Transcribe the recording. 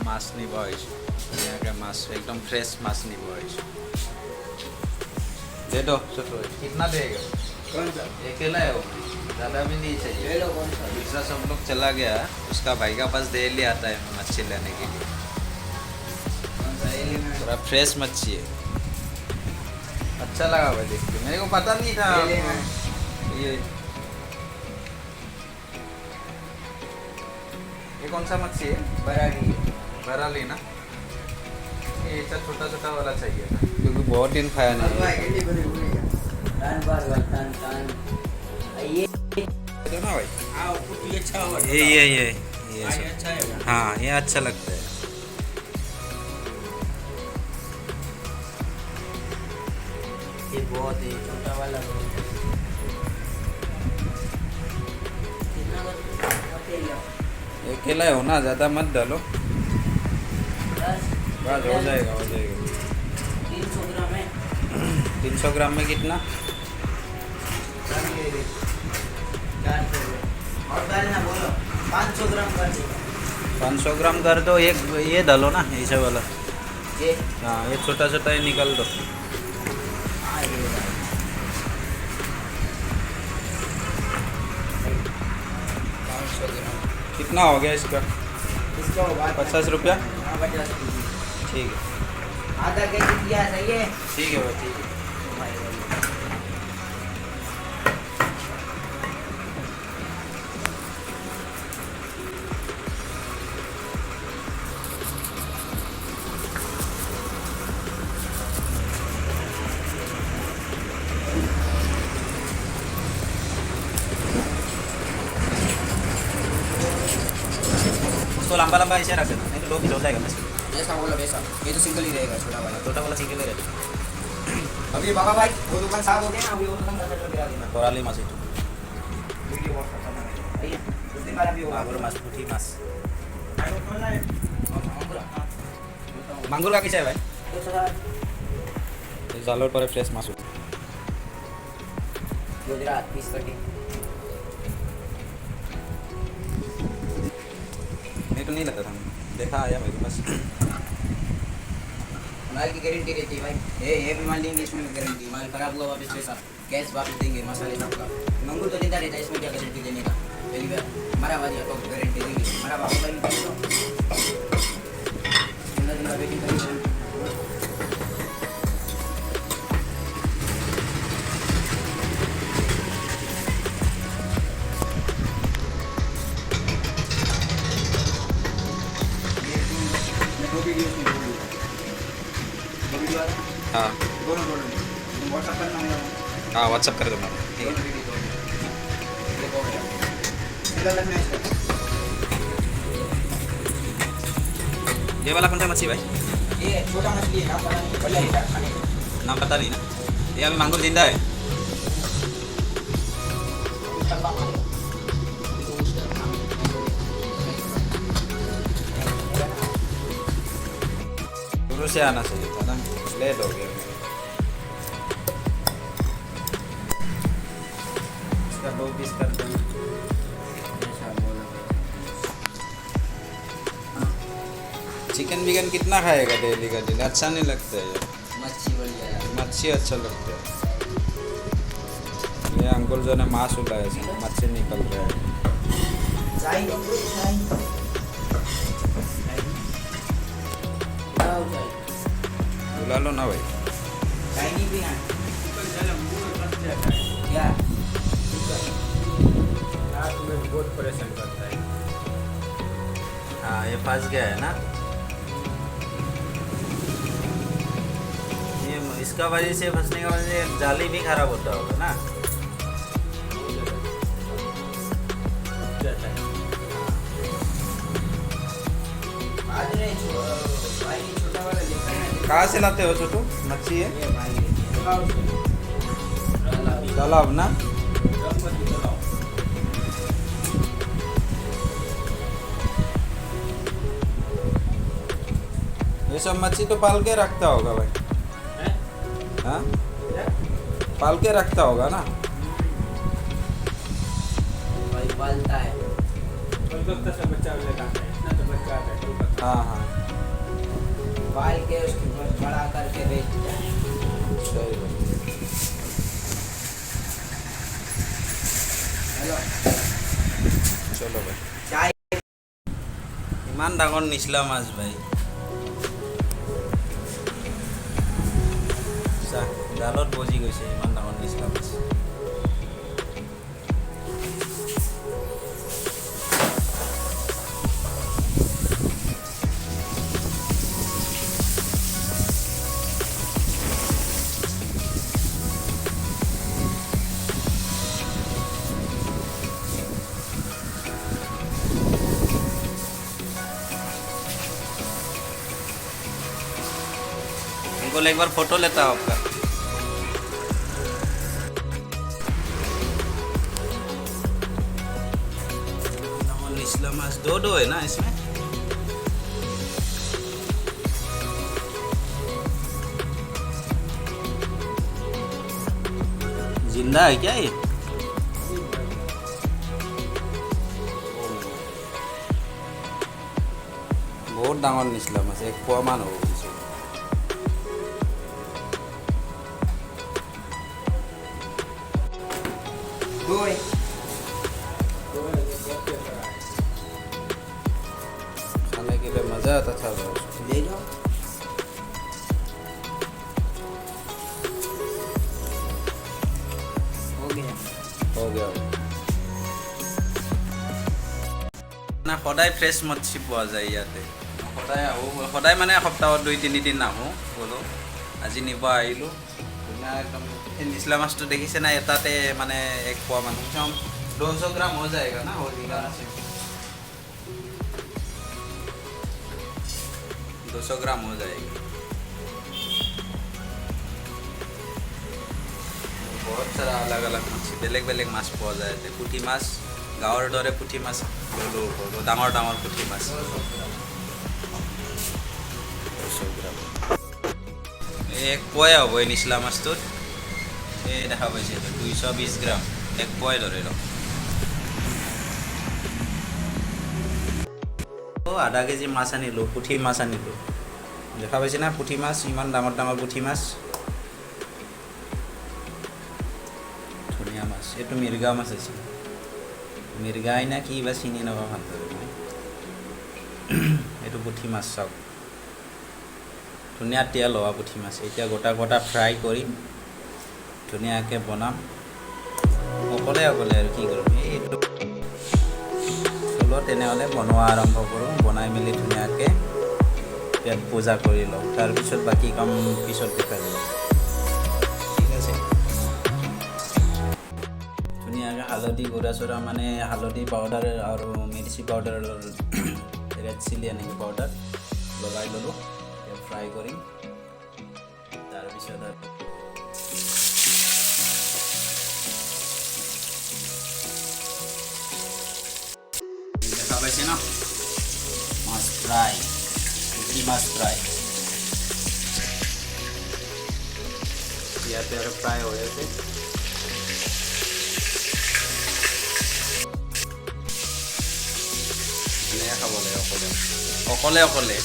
মাছ নিব আহিছোঁ ধুনীয়াকৈ মাছ একদম ফ্ৰেছ মাছ নিব আহিছোঁ दे दो छोटू कितना देगा कौन सा अकेला है वो ज़्यादा भी नहीं चाहिए ले लो कौन सा दूसरा सब लोग चला गया उसका भाई का पास डेली आता है मच्छी लेने के लिए कौन सा एलिमेंट पूरा फ्रेश मच्छी है अच्छा लगा भाई देख के मेरे को पता नहीं था ये कौन सा मच्छी है बराड़ी बराली ना ये सब छोटा छोटा वाला चाहिए था क्योंकि बहुत दिन खाया नहीं है। टान बार टान टान ये दो ना भाई हां कुछ अच्छा होगा ये सब। अच्छा है हाँ ये अच्छा लगता है ये बहुत ही छोटा वाला कितना ये केला हो ना ज़्यादा मत डालो बस बस हो जाएगा 300 ग्राम है 300 ग्राम में कितना 400 और डालना बोलो 500 ग्राम कर दो 500 ग्राम कर दो एक ये डालो ना ऐसे वाला ये हाँ ये छोटा छोटा ही निकाल दो हाँ ये 500 ग्राम कितना हो गया इसका इसका होगा 50 रुपया हाँ 50 ठीक है आधा केजी दिया सही है ठीक है भाई ठीक है उसको लंबा लंबा ऐसे रख देना नहीं तो 2 किलो हो जाएगा मछली जैसा बोलो वैसा ये तो सिंगल ही रहेगा छोटा वाला छोटा वाला सिंगल है अभी बाबा भाई वो दुकान साफ हो गया ना अभी वो दुकान का शटर गिरा देना कोराली माछ वीडियो बहुत खत्म है भैया उस दिन वाला भी होगा मागुर माछ पुठी माछ मांगुर का किस है भाई जालोर पर फ्रेश माछ गुजरात 30 30 मेरे को नहीं लगता था देखा आया मेरे पास माल की गारंटी रहती है भाई ये भी माल लेंगे इसमें भी गारंटी माल खराब हुआ वापस पैसा गैस वापस देंगे मसाले सबका मंगूर तो देता रहता है इसमें क्या गारंटी देने का पहली बार हमारा वाली को गारंटी देंगे हमारा बाबू भाई कर दो दिन वेटिंग करिए हाँ दोनों व्हाट्सएप करना है हाँ व्हाट्सअप कर दूँगा ठीक है ये वाला कौन सा मच्छी भाई ये छोटा मछली है ना पता नहीं बढ़िया है खाने को नाम पता नहीं ना ये अभी मांगुर जिंदा है शुरू से आना चाहिए था ना लेट हो गया इसका 2 पीस कर दो चिकन विकन कितना खाएगा डेली का डेली अच्छा नहीं लगता है ये मच्छी बढ़िया है मच्छी अच्छा लगता है ये अंकुल जो ने मांस उठाया है मच्छी निकल रहा है चाय बुला लो ना भाई चाय नहीं पीना क्या रात में बहुत परेशान करता है हाँ ये फंस गया है ना ये इसका वजह से फंसने का वजह से जाली भी खराब होता होगा ना आज नहीं भाई छोटा वाला लेकर कहाँ से लाते हो छोटू मच्छी है ये भाई तालाब ना ये सब मच्छी तो पाल के रखता होगा भाई हाँ पाल के रखता होगा ना भाई पालता है कोलकाता से बच्चा लेकर आता है, इतना तो बच्चा आता है कोलकाता। हाँ हाँ पाल के उसको बड़ा करके बेचते हैं। सही बात। हेलो চলো ভাই चाय ইমান ডাঙৰ নিচলা মাছ ভাই চা জালত বজি গৈছে ইমান ডাঙৰ নিচলা মাছ अंकल एक बार फोटो लेता हूँ आपका निचला माछ दो है ना इसमें जिंदा है क्या ये बहुत डाঙৰ निचला माछ एक পোৱা মান হ'ব दूर खाने के लिए मज़ा आता था बहुत ले जाओ हो गया हो गया না সদায় ফ্ৰেছ মচ্ছি পোৱা যায় ইয়াতে সদায় আহোঁ সদায় মানে সপ্তাহত 2-3 দিন আহোঁ গ'লোঁ আজি নিব আহিলোঁ ধুনীয়া একদম সেই নিচলা মাছটো দেখিছে না এটাতে মানে এক পোৱা মানুহ কম 200 গ্ৰাম হৈ যায়গা না হোলিকা 200 ग्राम हो जाएगी बहुत सारा अलग अलग माछ बेलेग बेलेग माछ পোৱা যায় পুঠি মাছ গাঁৱৰ দৰে পুঠি মাছ ল'লোঁ ডাঙৰ ডাঙৰ পুঠি মাছ 200 গ্ৰাম এক পোৱাই হ'ব এই নিচলা মাছটোত এই দেখা পাইছে 220 গ্ৰাম এক পোৱাই ধৰি লওক আধা কেজি মাছ আনিলোঁ পুঠি মাছ আনিলোঁ দেখা পাইছে না পুঠি মাছ ইমান ডাঙৰ ডাঙৰ পুঠি মাছ ধুনীয়া মাছ এইটো মিৰ্গা মাছ আছে মিৰ্গাই না কি বা চিনি নাপাওঁ ভালদৰে মই এইটো পুঠি মাছ চাওক ধুনীয়া তেল হোৱা পুঠি মাছ এতিয়া গোটা গোটা ফ্ৰাই কৰিম ধুনীয়াকৈ বনাম অকলে অকলে আৰু কি কৰিম এইটো চলো তেনেহ'লে বনোৱা আৰম্ভ কৰোঁ বনাই মেলি ধুনীয়াকৈ পেট পূজা কৰি লওঁ তাৰপিছত বাকী কাম পিছত দেখা যাব ঠিক আছে ধুনীয়াকৈ হালধি গুড়া চুৰা মানে হালধি পাউডাৰ আৰু মিৰ্চি পাউডাৰ ৰেড চিলি এনেকৈ পাউডাৰ লগাই ল'লোঁ ফ্ৰাই কৰিম তাৰপিছত দেখা পাইছে ন মাছ ফ্ৰাই পুঠি মাছ ফ্ৰাই ইয়াতে আৰু ফ্ৰাই হৈ আছে এনেকৈ খাব লাগে অকলে অকলে অকলে